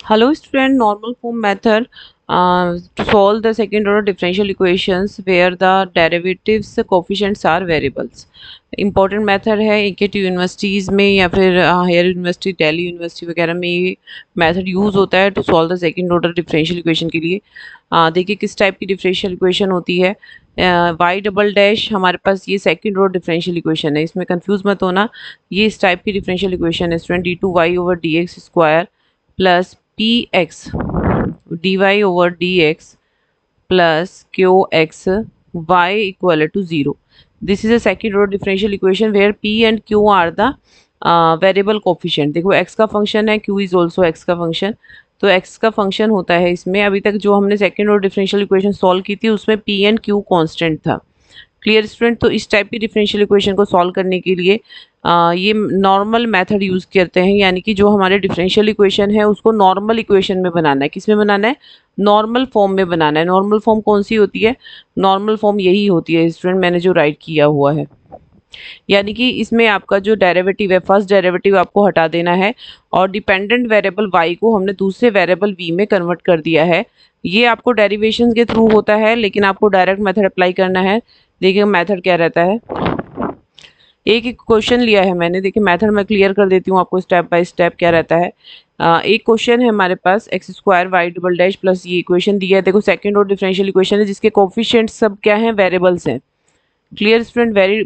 Hello student, normal form method to solve the second order differential equations where the derivatives coefficients are variables. Important method है AKT universities में या फिर higher university Delhi university वगैरह में ये method use होता है to solve the second order differential equation के लिए। देखिए किस टाइप की डिफरेंशियल इक्वेशन होती है। वाई डबल डैश हमारे पास ये सेकंड ऑर्डर डिफरेंशियल इक्वेशन है, इसमें कंफ्यूज मत होना। ये इस टाइप की डिफरेंशियल इक्वेशन है student, d2y/dx² plus P X D Y over D X plus Q X Y equal to 0. This is a second order differential equation where P and Q are the variable coefficient. देखो X का function है, Q is also X का function, तो X का function होता है इसमें। अभी तक जो हमने second order differential equation solve की थी उसमें पी एंड क्यू कॉन्स्टेंट था। Clear student? तो इस टाइप की डिफरेंशियल इक्वेशन को सॉल्व करने के लिए ये नॉर्मल मेथड यूज़ करते हैं, यानी कि जो हमारे डिफरेंशियल इक्वेशन है उसको नॉर्मल इक्वेशन में बनाना है। किस में बनाना है? नॉर्मल फॉर्म में बनाना है। नॉर्मल फॉर्म कौन सी होती है? नॉर्मल फॉर्म यही होती है स्टूडेंट, मैंने जो राइट किया हुआ है। यानी कि इसमें आपका जो डेरिवेटिव है, फर्स्ट डेरिवेटिव आपको हटा देना है और डिपेंडेंट वेरिएबल y को हमने दूसरे वेरिएबल v में कन्वर्ट कर दिया है। ये आपको डेरिवेशन के थ्रू होता है, लेकिन आपको डायरेक्ट मेथड अप्लाई करना है। देखिए मेथड क्या रहता है, एक एक क्वेश्चन लिया है मैंने। देखिए मेथड मैं क्लियर कर देती हूँ आपको स्टेप बाय स्टेप क्या रहता है। एक क्वेश्चन है हमारे पास x² y double dash plus ये इक्वेशन दिया है। देखो सेकंड और डिफरेंशियल इक्वेशन है जिसके कोफिशिएंट्स सब क्या हैं? वेरिएबल्स हैं। Clear student? Very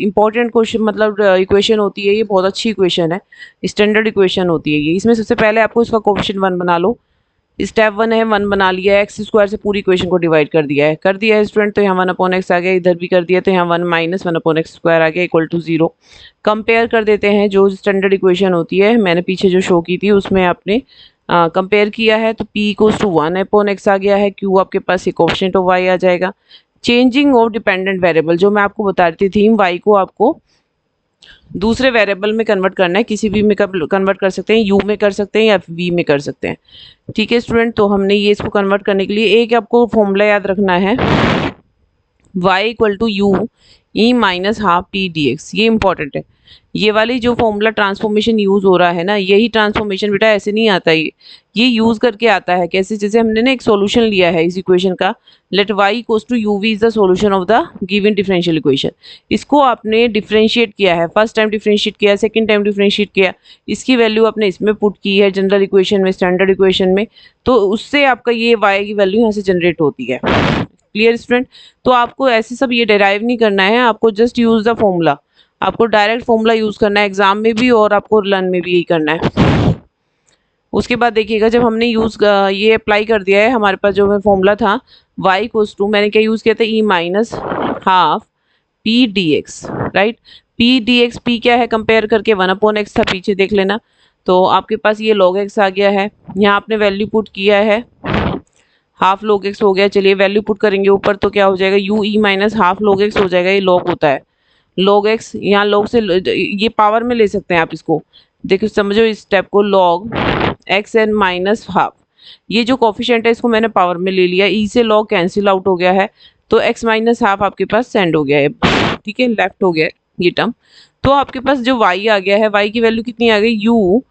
important question, मतलब इक्वेशन होती है ये, बहुत अच्छी इक्वेशन है, स्टैंडर्ड इक्वेशन होती है ये। इसमें सबसे पहले आपको इसका कोफिशिएंट 1 बना लो। स्टेप 1 है, 1 बना लिया है, x² से पूरी इक्वेशन को डिवाइड कर दिया है स्टूडेंट। तो यहाँ 1/x आ गया, इधर भी कर दिया तो यहाँ 1 माइनस 1/x² आ गया इक्वल टू 0। कंपेयर कर देते हैं जो स्टैंडर्ड इक्वेशन होती है, मैंने पीछे जो शो की थी उसमें आपने कंपेयर किया है तो p इक्वल्स टू 1/x आ गया है, q आपके पास एक कोफिशिएंट ऑफ y आ जाएगा। चेंजिंग ऑफ डिपेंडेंट वेरिएबल जो मैं आपको बता रही थी, y को आपको दूसरे वेरिएबल में कन्वर्ट करना है, किसी भी में कन्वर्ट कर सकते हैं, यू में कर सकते हैं या वी में कर सकते हैं। ठीक है स्टूडेंट, तो हमने ये इसको कन्वर्ट करने के लिए एक आपको फॉर्मूला याद रखना है, y equal to U E minus half P D X. ये इंपॉर्टेंट है, ये वाली जो फॉर्मूला ट्रांसफॉर्मेशन यूज़ हो रहा है ना, यही ट्रांसफॉर्मेशन बेटा ऐसे नहीं आता, ये यूज़ करके आता है। कैसे? जैसे हमने ना एक सॉल्यूशन लिया है इस इक्वेशन का, let y equals to u v is the solution of the given differential equation. इसको आपने डिफरेंशिएट किया है, फर्स्ट टाइम डिफरेंशिएट किया, सेकंड टाइम डिफरेंशिएट किया, इसकी वैल्यू आपने इसमें पुट की है जनरल इक्वेशन में, स्टैंडर्ड इक्वेशन में, तो उससे आपका ये y की वैल्यू यहाँ से जनरेट होती है। Clear student? तो आपको ऐसे सब ये डेराइव नहीं करना है, आपको जस्ट यूज़ द फॉर्मूला, आपको डायरेक्ट फॉर्मूला यूज़ करना है एग्जाम में भी और आपको लर्न में भी यही करना है। उसके बाद देखिएगा जब हमने ये अप्लाई कर दिया है, हमारे पास जो फॉर्मूला था y इक्वल्स टू, मैंने क्या यूज़ किया था, e minus half P D X, right. P D X, P क्या है कंपेयर करके 1/x था, पीछे देख लेना। तो आपके पास ये log x आ गया है, यहाँ आपने वैल्यू पुट किया है, हाफ log x हो गया। चलिए वैल्यू पुट करेंगे ऊपर तो क्या हो जाएगा, you E minus half log x हो जाएगा, ये log होता है log x, यहाँ log से ये पावर में ले सकते हैं आप इसको। देखो समझो इस स्टेप को, log x n minus half, ये जो कोफिशिएंट है इसको मैंने पावर में ले लिया, ई से log कैंसिल आउट हो गया है, तो x माइनस हाफ आपके पास सेंड हो गया है, ठीक है, लेफ्ट हो गया है ये टर्म। तो आपके पास जो y आ गया है, y की वैल्यू कितनी आ गई, u,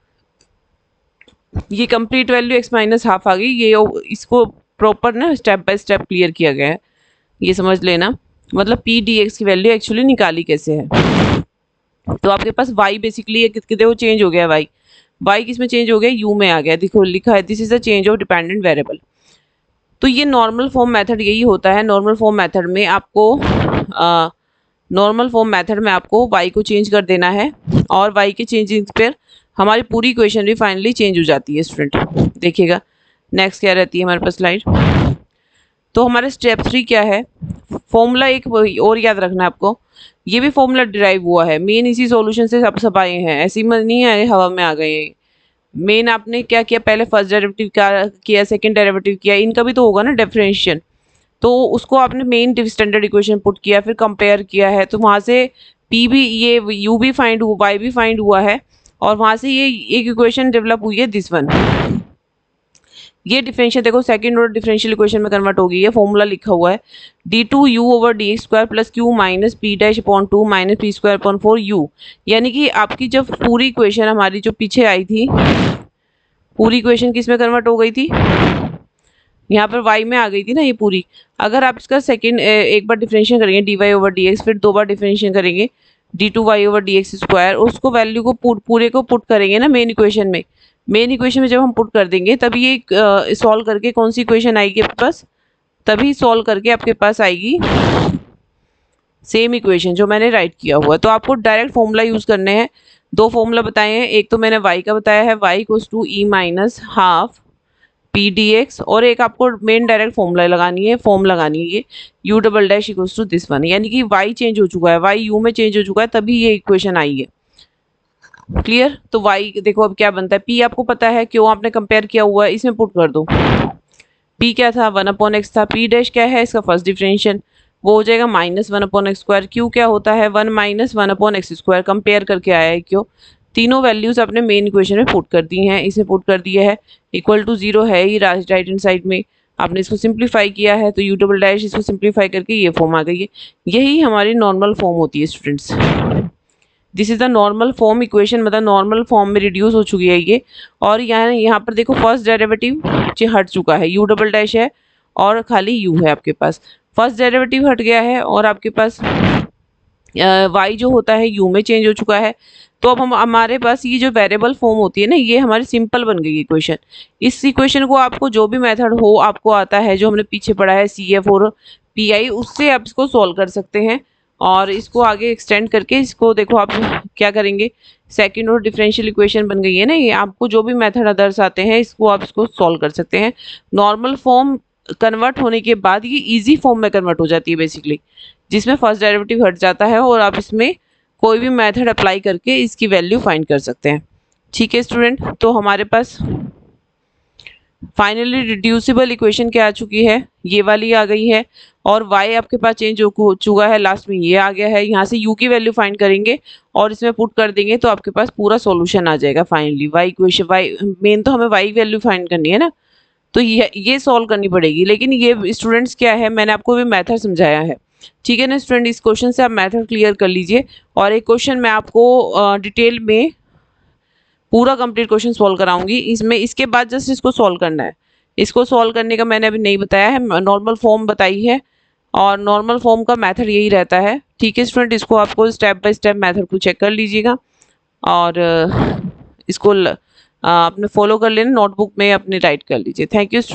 ये complete value x minus half आ गई। ये इसको प्रॉपर ना स्टेप बाय स्टेप क्लियर किया गया है, ये समझ लेना। मतलब पी डी एक्स की वैल्यू एक्चुअली निकाली कैसे है। तो आपके पास y बेसिकली ये कितने वो चेंज हो गया, y किस में चेंज हो गया, u में आ गया। देखो लिखा है this is the change of dependent variable. तो ये नॉर्मल फॉर्म मेथड यही होता है। नॉर्मल फॉर्म मेथड में आपको y को चेंज कर देना है और y के चेंजिंग पर हमारी पूरी इक्वेशन भी फाइनली चेंज हो जाती है स्टूडेंट। देखिएगा नेक्स्ट क्या रहती है हमारे पास स्लाइड। तो हमारे स्टेप 3 क्या है, फॉर्मूला एक और याद रखना है आपको, ये भी फॉर्मूला डिराइव हुआ है, मेन इसी सॉल्यूशन से सब आए हैं, ऐसी नहीं आए हवा में आ गए। मेन आपने क्या किया, पहले फर्स्ट डेरिवेटिव किया, सेकंड डेरिवेटिव किया, इनका भी तो होगा ना डिफरेंशिएशन, तो उसको आपने मेन स्टैंडर्ड इक्वेशन पुट किया, फिर कंपेयर किया है, तो वहाँ से पी भी, ये यू भी फाइंड हुआ, वाई भी फाइंड हुआ है, और वहाँ से ये एक इक्वेशन डेवलप हुई है दिस वन। ये डिफरेंशियल देखो सेकंड ऑर्डर डिफरेंशियल इक्वेशन में कन्वर्ट हो गई है। फॉर्मूला लिखा हुआ है d2u/dx² plus q minus P dash upon 2 minus P square upon 4 u। यानी कि आपकी जब पूरी इक्वेशन हमारी जो पीछे आई थी पूरी इक्वेशन किस में कन्वर्ट हो गई थी, यहाँ पर y में आ गई थी ना ये पूरी। अगर आप इसका सेकंड एक बार डिफरेंशिएशन करेंगे dy ओवर dx, फिर दो बार डिफरेंशिएशन करेंगे d2y ओवर dx स्क्वायर, उसको वैल्यू को पूरे को पुट करेंगे ना मेन इक्वेशन में। मेन इक्वेशन में जब हम पुट कर देंगे तब ये सॉल्व करके कौन सी इक्वेशन आएगी आपके पास, तभी सॉल्व करके आपके पास आएगी सेम इक्वेशन जो मैंने राइट किया हुआ है। तो आपको डायरेक्ट फॉर्मूला यूज़ करने हैं। दो फॉर्मूला बताए हैं, एक तो मैंने y का बताया है, y equals to e minus half P D x, और एक आपको मेन डायरेक्ट फॉर्मूला लगानी है, फॉर्म लगानी है ये u double dash equals to this one, यानी कि y चेंज हो चुका है, y u में चेंज हो चुका है, तभी ये इक्वेशन आई है। क्लियर। तो y देखो अब क्या बनता है, p आपको पता है, क्यों आपने कंपेयर किया हुआ है, इसमें पुट कर दो। p क्या था, 1/x था, p डैश क्या है, इसका फर्स्ट डिफरेंशियल, वो हो जाएगा माइनस 1/x स्क्वायर। q क्या होता है, 1 माइनस 1/x स्क्वायर, कंपेयर करके आया है क्यों। तीनों वैल्यूज आपने मेन इक्वेशन में पुट कर दी हैं, इसे पुट कर दिया है, इक्वल टू 0 है ही राइट हैंड साइड में, आपने इसको सिंप्लीफाई किया है तो u डबल डैश, इसको सिंप्लीफाई करके ये फॉर्म आ गई है। यही हमारी नॉर्मल फॉर्म होती है students, this is the normal form equation, मतलब नॉर्मल फॉर्म में रिड्यूस हो चुकी है ये। और यहाँ पर देखो फर्स्ट डेरिवेटिव हट चुका है, u डबल डैश है और खाली u है आपके पास, फर्स्ट डेरिवेटिव हट गया है और आपके पास y जो होता है u में चेंज हो चुका है। तो अब हमारे पास ये जो वेरिएबल फॉर्म होती है ना, ये हमारी सिंपल बन गई इक्वेशन। इस इक्वेशन को आपको जो भी मेथड हो आपको आता है, जो हमने पीछे पढ़ा है CF और PI, उससे आप इसको सॉल्व कर सकते हैं। और इसको आगे एक्सटेंड करके इसको देखो आप क्या करेंगे, सेकंड और डिफरेंशियल इक्वेशन बन गई है ना ये, आपको जो भी मेथड अदर्स आते हैं इसको आप इसको सॉल्व कर सकते हैं। नॉर्मल फॉर्म कन्वर्ट होने के बाद ये इजी फॉर्म में कन्वर्ट हो जाती है बेसिकली, जिसमें फर्स्ट डेरिवेटिव हट जाता है और आप इसमें कोई भी मेथड अप्लाई करके इसकी वैल्यू फाइंड कर सकते हैं। ठीक है स्टूडेंट, तो हमारे पास फाइनली रिड्यूसिबल इक्वेशन क्या आ चुकी है, ये वाली आ गई है, और y आपके पास चेंज हो चुका है, लास्ट में ये आ गया है। यहाँ से u की वैल्यू फाइंड करेंगे और इसमें पुट कर देंगे तो आपके पास पूरा सॉल्यूशन आ जाएगा finally. y equation, y main तो हमें y वैल्यू फाइंड करनी है ना, तो ये सॉल्व करनी पड़ेगी। लेकिन ये स्टूडेंट्स क्या है, मैंने आपको भी मेथड समझाया है, ठीक है ना स्टूडेंट। इस क्वेश्चन से आप मेथड क्लियर कर लीजिए, और एक क्वेश्चन मैं आपको डिटेल में पूरा कंप्लीट क्वेश्चन सॉल्व कराऊंगी इसमें, इसके बाद जस्ट इसको सॉल्व करना है। इसको सॉल्व करने का मैंने अभी नहीं बताया है, नॉर्मल फॉर्म बताई है, और नॉर्मल फॉर्म का मेथड यही रहता है। ठीक है स्टूडेंट, इसको आपको स्टेप बाय स्टेप मेथड को चेक कर लीजिएगा और इसको अपने फॉलो कर लेना, नोटबुक में अपने राइट कर लीजिए। Thank you student.